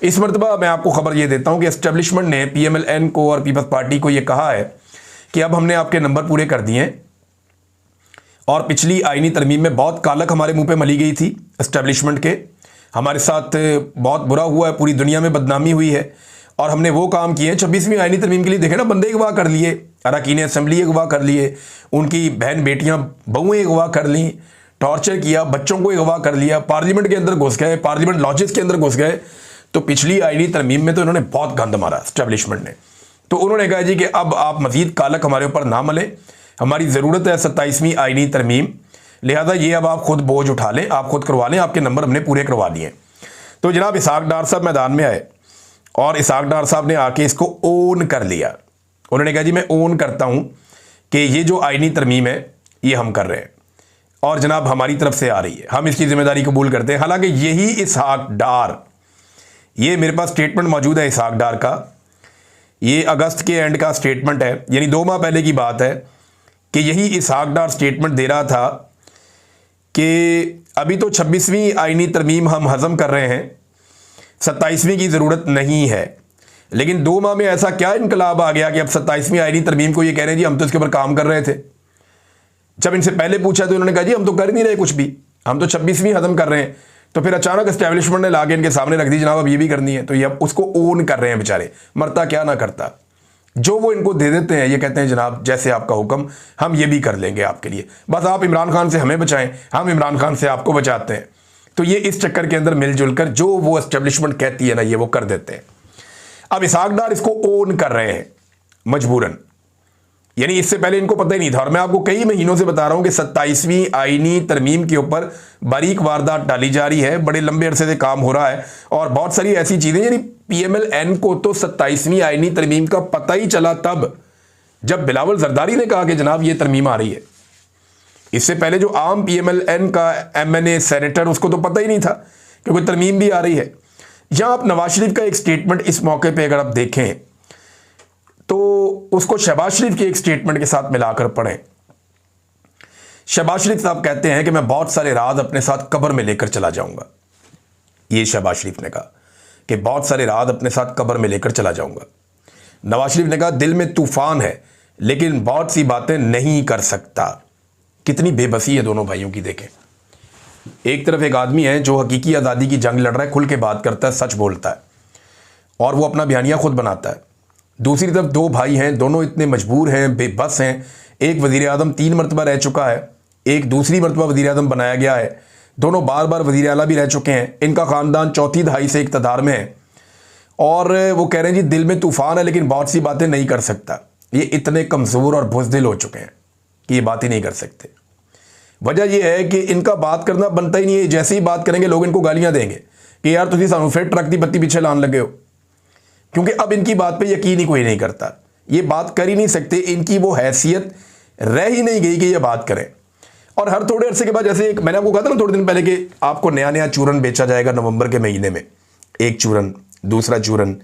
इस मरतबा मैं आपको खबर ये देता हूं कि एस्टेब्लिशमेंट ने PMLN को और पीपल्स पार्टी को ये कहा है कि अब हमने आपके नंबर पूरे कर दिए हैं। और पिछली आईनी तरमीम में बहुत कालक हमारे मुंह पे मली गई थी एस्टेब्लिशमेंट के, हमारे साथ बहुत बुरा हुआ है, पूरी दुनिया में बदनामी हुई है और हमने वो काम किए हैं। 26वीं आईनी तरमीम के लिए देखें ना, बंदे अगवा कर लिए, अरकान असम्बली अगवा कर लिए, उनकी बहन बेटियां बहुएं अगवा कर ली, टॉर्चर किया, बच्चों को अगवा कर लिया, पार्लियामेंट के अंदर घुस गए, पार्लियामेंट लॉजेस के अंदर घुस गए। तो पिछली आईनी तरमीम में तो इन्होंने बहुत गंद मारा एस्टेब्लिशमेंट ने। तो उन्होंने कहा जी कि अब आप मजीद कालक हमारे ऊपर ना मलें, हमारी ज़रूरत है 27वीं आईनी तरमीम, लिहाजा ये अब आप खुद बोझ उठा लें, आप खुद करवा लें, आपके नंबर हमने पूरे करवा दिए। तो जनाब इसहाक डार साहब मैदान में आए और इसहाक डार साहब ने आके इसको ओन कर लिया। उन्होंने कहा जी मैं ओन करता हूँ कि ये जो आईनी तरमीम है ये हम कर रहे हैं और जनाब हमारी तरफ से आ रही है, हम इसकी जिम्मेदारी कबूल करते हैं। हालांकि यही इसहाक डार, ये मेरे पास स्टेटमेंट मौजूद है इसहाक डार का, ये अगस्त के एंड का स्टेटमेंट है, यानी 2 माह पहले की बात है कि यही इसहाक डार स्टेटमेंट दे रहा था कि अभी तो 26वीं आईनी तरमीम हम हज़म कर रहे हैं, 27वीं की ज़रूरत नहीं है। लेकिन 2 माह में ऐसा क्या इनकलाब आ गया कि अब 27वीं आईनी तरमीम को ये कह रहे हैं जी हम तो इसके ऊपर काम कर रहे थे। जब इनसे पहले पूछा तो उन्होंने कहा जी हम तो कर नहीं रहे कुछ भी, हम तो 26वीं हज़म कर रहे हैं। तो फिर अचानक एस्टेब्लिशमेंट ने लाके इनके सामने रख दी, जनाब अब ये भी करनी है। तो ये अब उसको ओन कर रहे हैं बेचारे, मरता क्या ना करता, जो वो इनको दे देते हैं ये कहते हैं जनाब जैसे आपका हुक्म हम ये भी कर लेंगे आपके लिए, बस आप इमरान खान से हमें बचाएं, हम इमरान खान से आपको बचाते हैं। तो ये इस चक्कर के अंदर मिलजुल कर जो वो एस्टेब्लिशमेंट कहती है ना ये वो कर देते हैं। अब इसहाक डार इसको ओन कर रहे हैं मजबूरन, यानी इससे पहले इनको पता ही नहीं था। और मैं आपको कई महीनों से बता रहा हूं कि 27वीं आईनी तरमीम के ऊपर बारीक वारदात डाली जा रही है, बड़े लंबे अरसे से काम हो रहा है और बहुत सारी ऐसी चीजें, यानी PMLN को तो 27वीं आईनी तरमीम का पता ही चला तब जब बिलावल जरदारी ने कहा कि जनाब ये तरमीम आ रही है। इससे पहले जो आम PMLN का MNA सेनेटर, उसको तो पता ही नहीं था कि कोई तरमीम भी आ रही है। यहां आप नवाज शरीफ का एक स्टेटमेंट इस मौके पर अगर आप देखें तो उसको शहबाज शरीफ के एक स्टेटमेंट के साथ मिलाकर पढ़ें। शहबाज शरीफ साहब कहते हैं कि मैं बहुत सारे राज अपने साथ कब्र में लेकर चला जाऊंगा। ये शहबाज शरीफ ने कहा कि बहुत सारे राज अपने साथ कब्र में लेकर चला जाऊंगा। नवाज शरीफ ने कहा दिल में तूफान है लेकिन बहुत सी बातें नहीं कर सकता। कितनी बेबसी है दोनों भाइयों की देखें। एक तरफ एक आदमी है जो हकीकी आज़ादी की जंग लड़ रहा है, खुल के बात करता है, सच बोलता है और वो अपना बयानिया खुद बनाता है। दूसरी तरफ 2 भाई हैं, दोनों इतने मजबूर हैं, बेबस हैं। एक वज़ीर आज़म 3 मरतबा रह चुका है, एक दूसरी मरतबा वज़ीर आज़म बनाया गया है, दोनों बार बार वज़ीर आला भी रह चुके हैं। इनका ख़ानदान चौथी दहाई से इक़्तिदार में है और वो कह रहे हैं जी दिल में तूफ़ान है लेकिन बहुत सी बातें नहीं कर सकता। ये इतने कमज़ोर और बुज़दिल हो चुके हैं कि ये बात ही नहीं कर सकते। वजह यह है कि इनका बात करना बनता ही नहीं है। जैसे ही बात करेंगे लोग इनको गालियाँ देंगे कि यार तुम सानू फिर ट्रक की बत्ती पीछे लान लगे हो, क्योंकि अब इनकी बात पे यकीन ही कोई नहीं करता। ये बात कर ही नहीं सकते, इनकी वो हैसियत रह ही नहीं गई कि ये बात करें। और हर थोड़े अरसे के बाद, जैसे एक मैंने आपको कहा था ना थोड़े दिन पहले कि आपको नया नया चूरन बेचा जाएगा नवंबर के महीने में, एक चूरन, दूसरा चूरन,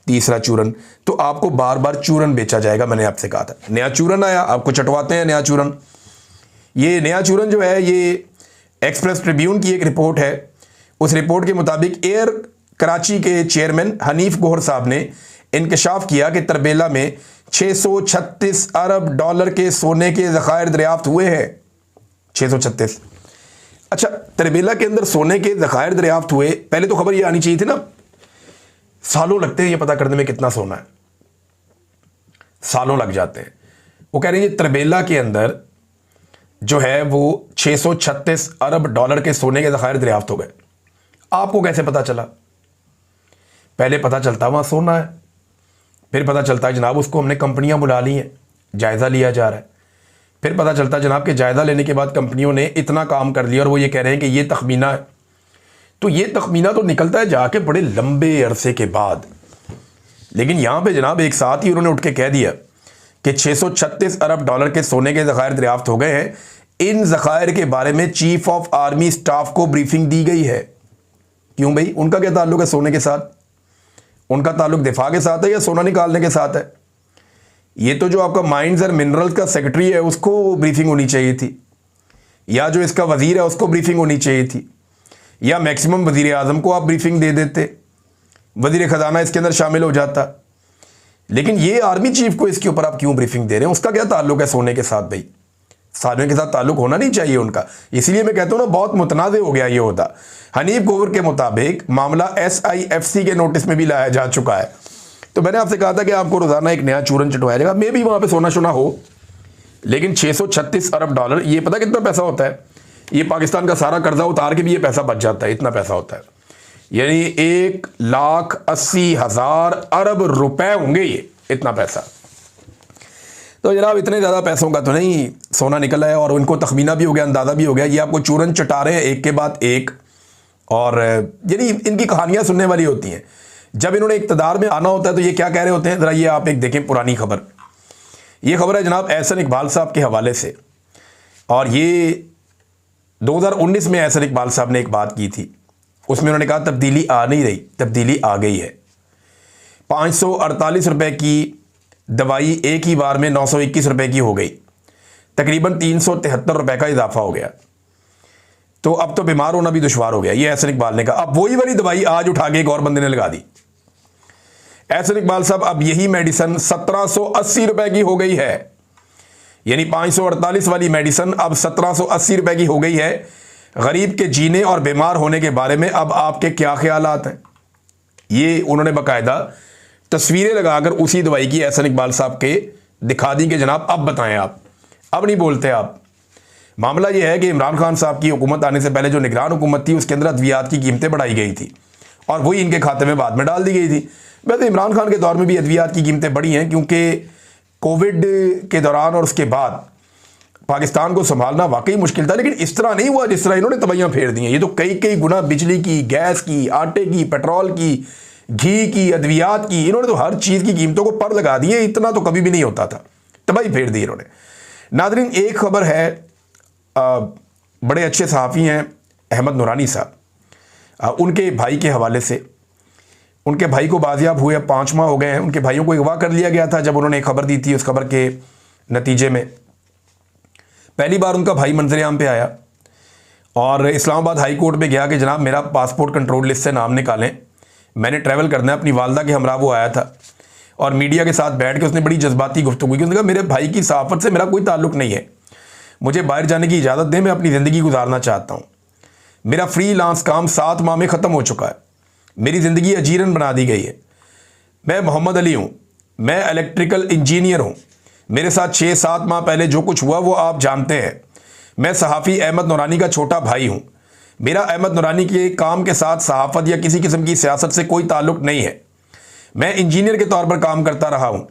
तीसरा चूरन, तो आपको बार बार चूरन बेचा जाएगा। मैंने आपसे कहा था नया चूरन आया, आपको चटवाते हैं नया चूरन। ये नया चूरन जो है ये एक्सप्रेस ट्रिब्यून की एक रिपोर्ट है, उस रिपोर्ट के मुताबिक एयर कराची के चेयरमैन हनीफ गोहर साहब ने इंकशाफ किया कि तरबेला में 636 अरब डॉलर के सोने के ज़खायर दरियाफ्त हुए हैं। 636। अच्छा, तरबेला के अंदर सोने के ज़खायर दरियाफ्त हुए, पहले तो खबर ये आनी चाहिए थी ना। सालों लगते हैं ये पता करने में कितना सोना है, सालों लग जाते हैं। वो कह रहे हैं ये तरबेला के अंदर जो है वो 636 अरब डॉलर के सोने के ज़खायर दरियाफ्त हो गए। आपको कैसे पता चला? पहले पता चलता वहाँ सोना है, फिर पता चलता है जनाब उसको हमने कंपनियां बुला ली हैं, जायज़ा लिया जा रहा है। फिर पता चलता है जनाब के जायज़ा लेने के बाद कंपनियों ने इतना काम कर लिया और वो ये कह रहे हैं कि ये तखमीना है। तो ये तखमीना तो निकलता है जाके बड़े लंबे अरसे के बाद, लेकिन यहाँ पे जनाब एक साथ ही उन्होंने उठ के कह दिया कि 636 अरब डॉलर के सोने के ज़खायर दरियाफ्त हो गए हैं। इन ज़खायर के बारे में चीफ ऑफ आर्मी स्टाफ को ब्रीफिंग दी गई है। क्यों भाई, उनका क्या ताल्लुक है सोने के साथ? उनका ताल्लुक दिफा के साथ है या सोना निकालने के साथ है? ये तो जो आपका माइंस और मिनरल्स का सेक्रेटरी है उसको ब्रीफिंग होनी चाहिए थी, या जो इसका वजीर है उसको ब्रीफिंग होनी चाहिए थी, या मैक्सिमम वजीर आजम को आप ब्रीफिंग दे देते। वजीर खजाना इसके अंदर शामिल हो जाता। लेकिन ये आर्मी चीफ को इसके ऊपर आप क्यों ब्रीफिंग दे रहे हैं? उसका क्या ताल्लुक है सोने के साथ? भाई साधुओं के साथ ताल्लुक होना नहीं चाहिए उनका। इसलिए मैं कहता हूं ना, बहुत मुतनाज़ हो गया ये होता। हनीफ गोवर के मुताबिक मामला SIFC के नोटिस में भी लाया जा चुका है। तो मैंने आपसे कहा था कि आपको रोजाना एक नया चूरन चटवाया जाएगा। मे भी वहां पे सोना शोना हो, लेकिन 636 अरब डॉलर, ये पता कितना पैसा होता है? ये पाकिस्तान का सारा कर्जा उतार के भी ये पैसा बच जाता है, इतना पैसा होता है। यानी 1,80,000 अरब रुपए होंगे ये, इतना पैसा। तो जनाब इतने ज़्यादा पैसों का तो नहीं सोना निकला है, और उनको तखमीना भी हो गया, अंदाज़ा भी हो गया। ये आपको चूरन चटा रहे हैं एक के बाद एक, और यानी इनकी कहानियां सुनने वाली होती हैं। जब इन्होंने इक़्तिदार में आना होता है तो ये क्या कह रहे होते हैं, ज़रा ये आप एक देखें पुरानी खबर। ये खबर है जनाब एहसन इकबाल साहब के हवाले से, और ये 2019 में एहसन इकबाल साहब ने एक बात की थी। उसमें उन्होंने कहा तब्दीली आ नहीं रही, तब्दीली आ गई है। 548 रुपए की दवाई एक ही बार में 921 रुपए की हो गई, तकरीबन 373 रुपए का इजाफा हो गया। तो अब तो बीमार होना भी दुश्वार हो गया, ये एहसन इकबाल ने कहा। अब वही वाली दवाई आज उठा के एक और बंदे ने लगा दी। एहसन इकबाल साहब, अब यही मेडिसिन 1780 रुपए की हो गई है। यानी 548 वाली मेडिसिन अब 1780 रुपए की हो गई है। गरीब के जीने और बीमार होने के बारे में अब आपके क्या ख्यालात हैं? ये उन्होंने बाकायदा तस्वीरें लगाकर उसी दवाई की एहसन इकबाल साहब के दिखा दी कि जनाब अब बताएं आप, अब नहीं बोलते आप। मामला यह है कि इमरान खान साहब की हुकूमत आने से पहले जो निगरान हुकूमत थी उसके अंदर अद्वियात की कीमतें बढ़ाई गई थी, और वही इनके खाते में बाद में डाल दी गई थी। वैसे इमरान खान के दौर में भी अद्वियात की कीमतें बढ़ी हैं, क्योंकि कोविड के दौरान और उसके बाद पाकिस्तान को संभालना वाकई मुश्किल था। लेकिन इस तरह नहीं हुआ जिस तरह इन्होंने तबैयां फेर दी हैं। ये तो कई कई गुना बिजली की, गैस की, आटे की, पेट्रोल की, घी की, अद्वियात की, इन्होंने तो हर चीज़ की कीमतों को पर लगा दिए। इतना तो कभी भी नहीं होता था, तबाही फेर दी इन्होंने। नादरीन, एक खबर है, बड़े अच्छे सहाफ़ी हैं अहमद नूरानी साहब, उनके भाई के हवाले से। उनके भाई को बाजियाब हुए 5 माह हो गए हैं। उनके भाइयों को अगवा कर लिया गया था जब उन्होंने एक खबर दी थी। उस खबर के नतीजे में पहली बार उनका भाई मंजर-ए-आम पे आया और इस्लामाबाद हाई कोर्ट में गया कि जनाब मेरा पासपोर्ट कंट्रोल लिस्ट से नाम निकालें, मैंने ट्रैवल करना है। अपनी वालदा के हमरा वो आया था और मीडिया के साथ बैठ के उसने बड़ी जज्बाती गुफ्तगू की। उसने कहा मेरे भाई की सहाफ़त से मेरा कोई ताल्लुक नहीं है, मुझे बाहर जाने की इजाज़त दें, मैं अपनी ज़िंदगी गुजारना चाहता हूँ। मेरा फ्रीलांस काम 7 माह में ख़त्म हो चुका है, मेरी ज़िंदगी अजीरन बना दी गई है। मैं मोहम्मद अली हूँ, मैं इलेक्ट्रिकल इंजीनियर हूँ, मेरे साथ 6-7 माह पहले जो कुछ हुआ वो आप जानते हैं। मैं सहाफ़ी अहमद नूरानी का छोटा भाई हूँ। मेरा अहमद नूरानी के काम के साथ सहाफ़त या किसी किस्म की सियासत से कोई ताल्लुक़ नहीं है। मैं इंजीनियर के तौर पर काम करता रहा हूँ,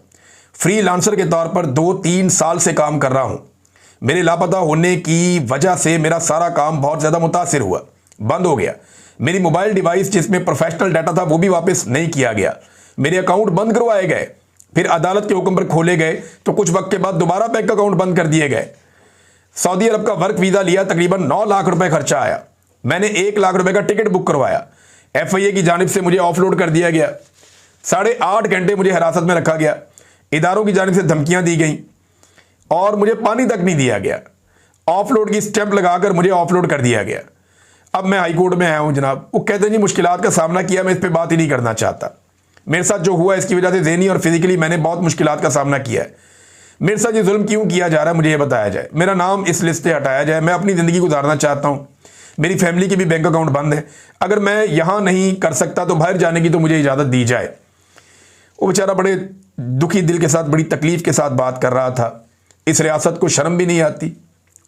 फ्रीलांसर के तौर पर 2-3 साल से काम कर रहा हूँ। मेरे लापता होने की वजह से मेरा सारा काम बहुत ज़्यादा मुतासिर हुआ, बंद हो गया। मेरी मोबाइल डिवाइस जिसमें प्रोफेशनल डाटा था वो भी वापस नहीं किया गया। मेरे अकाउंट बंद करवाए गए, फिर अदालत के हुक्म पर खोले गए तो कुछ वक्त के बाद दोबारा बैंक अकाउंट बंद कर दिए गए। सऊदी अरब का वर्क वीज़ा लिया, तकरीबन 9 लाख रुपए खर्चा आया। मैंने 1 लाख रुपए का टिकट बुक करवाया, FIA की जानिब से मुझे ऑफलोड कर दिया गया। 8.5 घंटे मुझे हिरासत में रखा गया, इदारों की जानिब से धमकियां दी गई और मुझे पानी तक नहीं दिया गया। ऑफलोड की स्टैंप लगाकर मुझे ऑफलोड कर दिया गया। अब मैं हाई कोर्ट में आया हूं जनाब। वो कहते हैं जी मुश्किलात का सामना किया, मैं इस पर बात ही नहीं करना चाहता। मेरे साथ जो हुआ इसकी वजह से ज़हनी और फिजिकली मैंने बहुत मुश्किलात का सामना किया है। मेरे साथ ये जुल्म क्यों किया जा रहा है मुझे ये बताया जाए, मेरा नाम इस लिस्ट से हटाया जाए। मैं अपनी ज़िंदगी गुजारना चाहता हूँ, मेरी फैमिली के भी बैंक अकाउंट बंद है। अगर मैं यहाँ नहीं कर सकता तो बाहर जाने की तो मुझे इजाज़त दी जाए। वो बेचारा बड़े दुखी दिल के साथ, बड़ी तकलीफ़ के साथ बात कर रहा था। इस रियासत को शर्म भी नहीं आती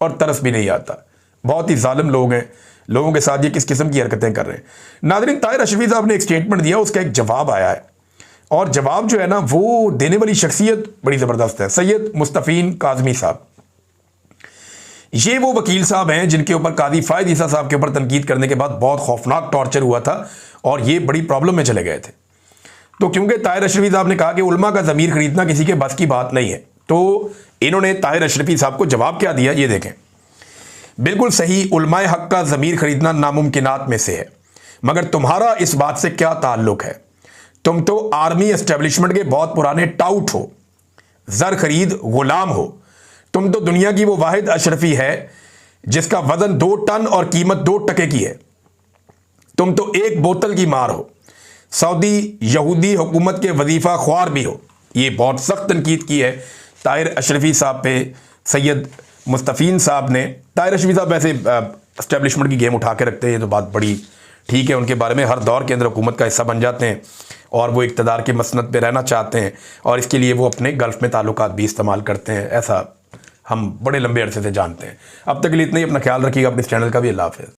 और तरस भी नहीं आता। बहुत ही जालिम लोग हैं, लोगों के साथ ये किस किस्म की हरकतें कर रहे हैं। नाज़रीन, ताहिर अशरफी साहब ने एक स्टेटमेंट दिया, उसका एक जवाब आया है और जवाब जो है ना वो देने वाली शख्सियत बड़ी ज़बरदस्त है। सैयद मुस्तफ़ीन काज़मी साहब, ये वो वकील साहब हैं जिनके ऊपर काजी फ़ायद ईसा साहब के ऊपर तनकीद करने के बाद बहुत खौफनाक टॉर्चर हुआ था और ये बड़ी प्रॉब्लम में चले गए थे। तो क्योंकि ताहिर अशरफी साहब ने कहा कि उलमा का ज़मीर खरीदना किसी के बस की बात नहीं है, तो इन्होंने ताहिर अशरफी साहब को जवाब क्या दिया ये देखें। बिल्कुल सही, उलमाए हक का ज़मीर खरीदना नामुमकिनात में से है, मगर तुम्हारा इस बात से क्या ताल्लुक है? तुम तो आर्मी एस्टेब्लिशमेंट के बहुत पुराने टाउट हो, ज़र खरीद गुलाम हो। तुम तो दुनिया की वो वाहिद अशरफी है जिसका वजन 2 टन और कीमत 2 टके की है। तुम तो एक बोतल की मार हो। सऊदी यहूदी हुकूमत के वजीफ़ा ख्वार भी हो। ये बहुत सख्त तनकीद की है ताहिर अशरफी साहब पे सैयद मुस्तफ़ीन साहब ने। ताहिर अशरफी साहब वैसे एस्टेब्लिशमेंट की गेम उठा के रखते हैं, ये तो बात बड़ी ठीक है उनके बारे में, हर दौर के अंदर हुकूमत का हिस्सा बन जाते हैं और वो इक़्तिदार की मसनद पे रहना चाहते हैं और इसके लिए वो अपने गल्फ़ में ताल्लुकात भी इस्तेमाल करते हैं, ऐसा हम बड़े लंबे अरसे से जानते हैं। अब तक के लिए इतना ही, अपना ख्याल रखिएगा, अपने इस चैनल का भी। अल्लाह हाफ़िज़।